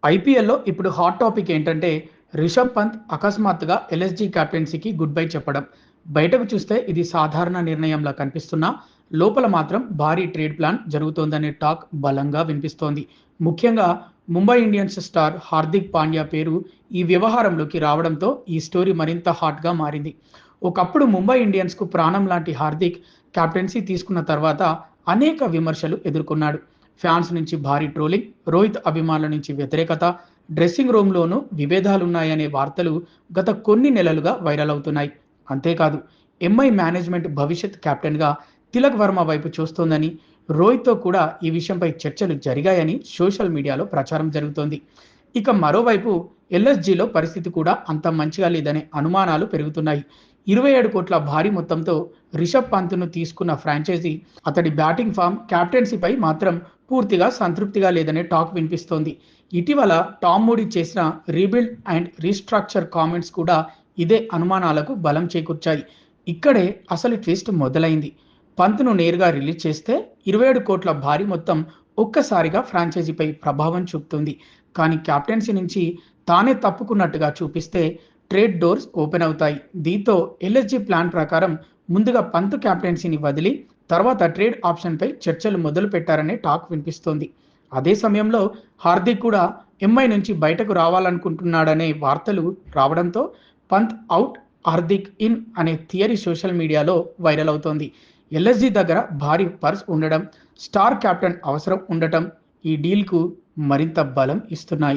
ఐపీఎల్‌లో ఇప్పుడు hot topic ఏంటంటే, రిషబ్ పంత్ అకస్మాత్తుగా ఎల్ఎస్‌జీ కెప్టెన్సీకి గుడ్ బై చెప్పడం. బయటకు చూస్తే ఇది సాధారణ నిర్ణయంలా కనిపిస్తున్నా, లోపల మాత్రం భారీ ట్రేడ్ ప్లాన్ జరుగుతోందనే టాక్ బలంగా వినిపిస్తోంది. ముఖ్యంగా ముంబై ఇండియన్స్ స్టార్ హార్దిక్ పాండ్యా పేరు ఈ వ్యవహారంలోకి రావడంతో ఈ స్టోరీ మరింత హాట్‌గా మారింది. ఒకప్పుడు ముంబై ఇండియన్స్‌కు ప్రాణం లాంటి హార్దిక్ కెప్టెన్సీ తీసుకున్న తర్వాత అనేక విమర్శలు ఎదుర్కొన్నాడు. ఫ్యాన్స్ నుంచి భారీ ట్రోలింగ్, రోహిత్ అభిమానుల నుంచి వ్యతిరేకత, డ్రెస్సింగ్ రూమ్‌లోనూ విభేదాలున్నాయనే వార్తలు గత కొన్ని నెలలుగా వైరల్ అవుతున్నాయి. అంతేకాదు, ఎంఐ మేనేజ్మెంట్ భవిష్యత్ కెప్టెన్‌గా తిలక్ వర్మ వైపు చూస్తోందని, రోహిత్‌తో కూడా ఈ విషయంపై చర్చలు జరిగాయని సోషల్ మీడియాలో ప్రచారం జరుగుతోంది. ఇక మరోవైపు ఎల్ఎస్‌జీలో పరిస్థితి కూడా అంత మంచిగా లేదనే అనుమానాలు పెరుగుతున్నాయి. 27 కోట్ల భారీ మొత్తంతో రిషబ్ పంత్‌ను తీసుకున్న ఫ్రాంచైజీ అతడి బ్యాటింగ్ ఫామ్, కెప్టెన్సీపై మాత్రం పూర్తిగా సంతృప్తిగా లేదనే టాక్ వినిపిస్తోంది. ఇటీవల టామ్ మూడీ చేసిన రీబిల్డ్ అండ్ రీస్ట్రక్చర్ కామెంట్స్ కూడా ఇదే అనుమానాలకు బలం చేకూర్చాయి. ఇక్కడే అసలు ట్విస్ట్ మొదలైంది. పంత్‌ను నేరుగా రిలీజ్ చేస్తే 27 కోట్ల భారీ మొత్తం ఒక్కసారిగా ఫ్రాంచైజీపై ప్రభావం చూపుతుంది. కానీ కెప్టెన్సీ నుంచి తానే తప్పుకున్నట్టుగా చూపిస్తే ట్రేడ్ డోర్స్ ఓపెన్ అవుతాయి. దీంతో ఎల్ఎస్‌జీ ప్లాన్ ప్రకారం ముందుగా పంత్ కెప్టెన్సీని వదిలి తర్వాత ట్రేడ్ ఆప్షన్‌పై చర్చలు మొదలుపెట్టారనే టాక్ వినిపిస్తోంది. అదే సమయంలో హార్దిక్ కూడా ఎంఐ నుంచి బయటకు రావాలనుకుంటున్నాడనే వార్తలు రావడంతో పంత్ ఔట్, హార్దిక్ ఇన్ అనే థియరీ సోషల్ మీడియాలో వైరల్ అవుతోంది. ఎల్ఎస్‌జీ దగ్గర భారీ పర్స్ ఉండడం, స్టార్ కెప్టెన్ అవసరం ఉండటం ఈ డీల్‌కు మరింత బలం ఇస్తున్నాయి.